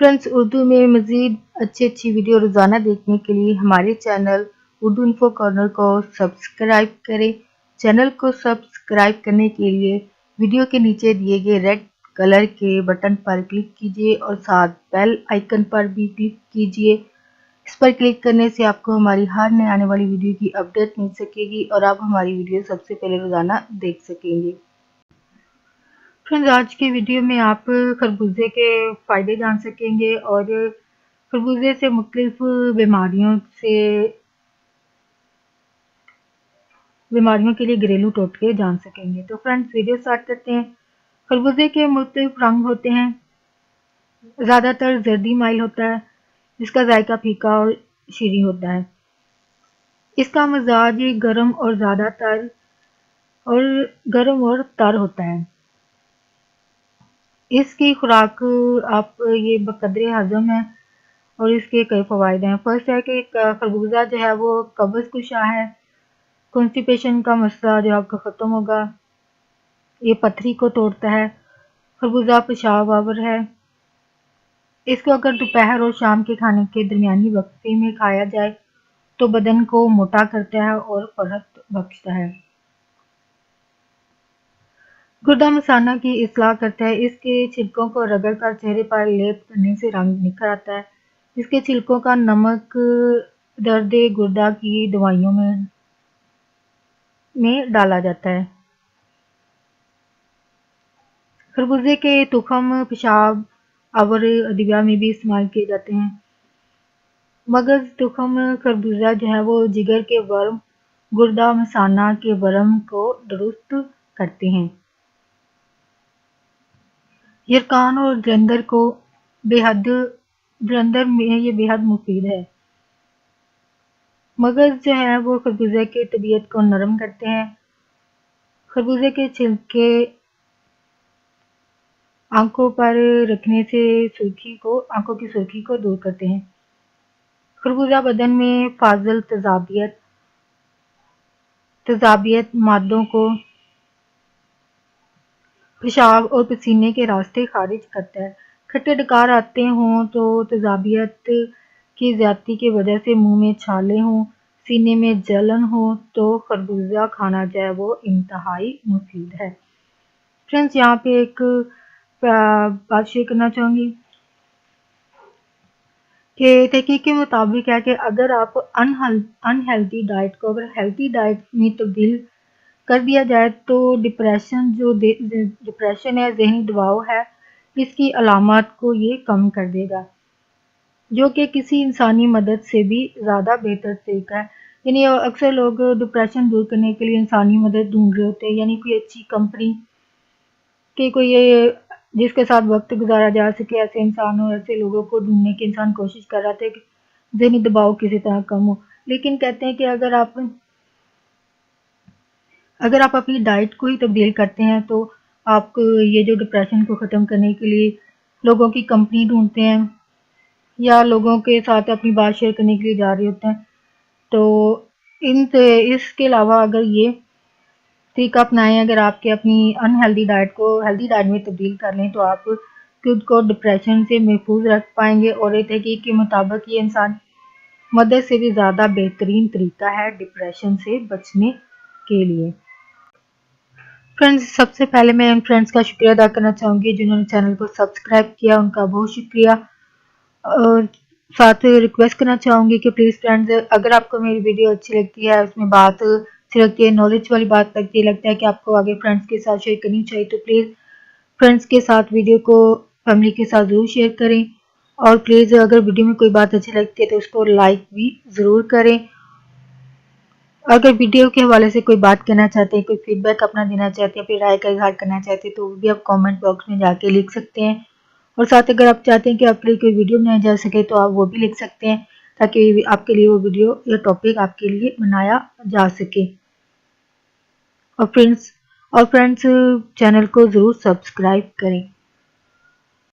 Friends, Urdu में मज़ीद अच्छी वीडियो रोज़ाना देखने के लिए हमारे चैनल उर्दू इन्फो कॉर्नर को सब्सक्राइब करें। चैनल को सब्सक्राइब करने के लिए वीडियो के नीचे दिए गए रेड कलर के बटन पर क्लिक कीजिए और साथ बेल आइकन पर भी क्लिक कीजिए। इस पर क्लिक करने से आपको हमारी हर नए आने वाली वीडियो की अपडेट मिल सकेगी और आप हमारी वीडियो सबसे पहले रोज़ाना देख सकेंगे। फ्रेंड्स, आज की वीडियो में आप खरबूजे के फ़ायदे जान सकेंगे और खरबूजे से मुख्तलिफ बीमारियों के लिए घरेलू टोटके जान सकेंगे। तो फ्रेंड्स, वीडियो स्टार्ट करते हैं। खरबूजे के मुख्तलिफ रंग होते हैं। ज़्यादातर जर्दी माइल होता है, जिसका जायका फीका और शीरीं होता है। इसका मिजाज गर्म और तर होता है। इसकी खुराक ये बकदरे हजम है और इसके कई फ़वाइद हैं। फर्स्ट है कि खरबूजा जो है वो कब्ज़ कुशा है। कॉन्स्टिपेशन का मसला जो आपका ख़त्म होगा। ये पथरी को तोड़ता है। खरबूजा पेशाब आवर है। इसको अगर दोपहर और शाम के खाने के दरमियानी वक्फे में खाया जाए तो बदन को मोटा करता है और फरहत बख्शता है। गुर्दा मसाना की इस्लाह करता है। इसके छिलकों को रगड़ कर चेहरे पर लेप करने से रंग निखर आता है। इसके छिलकों का नमक दर्द गुर्दा की दवाइयों में डाला जाता है। खरबूजे के तुखम पेशाब आवर अदविया में भी इस्तेमाल किए जाते हैं। मगज तुखम खरबूजा जो है वो जिगर के वर्म गुर्दा मसाना के वर्म को दुरुस्त करते हैं। यरकान और जलंधर में ये बेहद मुफीद है। मगज जो है वो खरबूजे की तबीयत को नरम करते हैं। खरबूजे के छिलके आंखों पर रखने से आंखों की सुर्खी को दूर करते हैं। खरबूजा बदन में फाजिल तेजाबियत मादों को पेशाब और पसीने के रास्ते खारिज करता है। खट्टे डकार आते हों तो तेजाबियत की ज्यादती की वजह से मुंह में छाले हों, सीने में जलन हो तो खरबूजा खाना जो है वो इंतहाई मुफीद है। फ्रेंड्स, यहाँ पे एक बात शेयर करना चाहूँगी कि तहकीक के मुताबिक है कि अगर आप अनहेल्दी डाइट को अगर हेल्दी डाइट में तब्दील कर दिया जाए तो डिप्रेशन है, ज़हनी दबाव है, इसकी अलामत को ये कम कर देगा, जो कि किसी इंसानी मदद से भी ज़्यादा बेहतर तरीका है। यानी अक्सर लोग डिप्रेशन दूर करने के लिए इंसानी मदद ढूंढ रहे होते हैं, यानी कोई अच्छी कंपनी के कोई जिसके साथ वक्त गुजारा जा सके, ऐसे इंसान हो, ऐसे लोगों को ढूंढने की इंसान कोशिश कर रहा था कि ज़हनी दबाव किसी तरह कम हो। लेकिन कहते हैं कि अगर आप अपनी डाइट को ही तब्दील करते हैं तो आप ये जो डिप्रेशन को ख़त्म करने के लिए लोगों की कंपनी ढूंढते हैं या लोगों के साथ अपनी बात शेयर करने के लिए जा रहे होते हैं, तो इसके अलावा अगर ये तरीका अपनाएं, अगर आपके अपनी अनहेल्दी डाइट को हेल्दी डाइट में तब्दील कर लें तो आप खुद को डिप्रेशन से महफूज रख पाएंगे। और एक तहकीक के मुताबिक ये इंसान मदद से भी ज़्यादा बेहतरीन तरीका है डिप्रेशन से बचने के लिए। फ्रेंड्स, सबसे पहले मैं इन फ्रेंड्स का शुक्रिया अदा करना चाहूँगी जिन्होंने चैनल को सब्सक्राइब किया, उनका बहुत शुक्रिया। और साथ रिक्वेस्ट करना चाहूँगी कि प्लीज़ फ्रेंड्स, अगर आपको मेरी वीडियो अच्छी लगती है, उसमें बात अच्छी लगती है, नॉलेज वाली बात लगती है, लगता है कि आपको आगे फ्रेंड्स के साथ शेयर करनी चाहिए, तो प्लीज़ फ्रेंड्स के साथ वीडियो को फैमिली के साथ ज़रूर शेयर करें। और प्लीज़ अगर वीडियो में कोई बात अच्छी लगती है तो उसको लाइक भी ज़रूर करें। अगर वीडियो के हवाले से कोई बात कहना चाहते हैं, कोई फीडबैक अपना देना चाहते हैं, फिर राय का इजहार करना चाहते हैं तो वो भी आप कमेंट बॉक्स में जाके लिख सकते हैं। और साथ अगर आप चाहते हैं कि आपके लिए कोई वीडियो बनाया जा सके तो आप वो भी लिख सकते हैं ताकि आपके लिए वो वीडियो या टॉपिक आपके लिए बनाया जा सके। और फ्रेंड्स चैनल को ज़रूर सब्सक्राइब करें।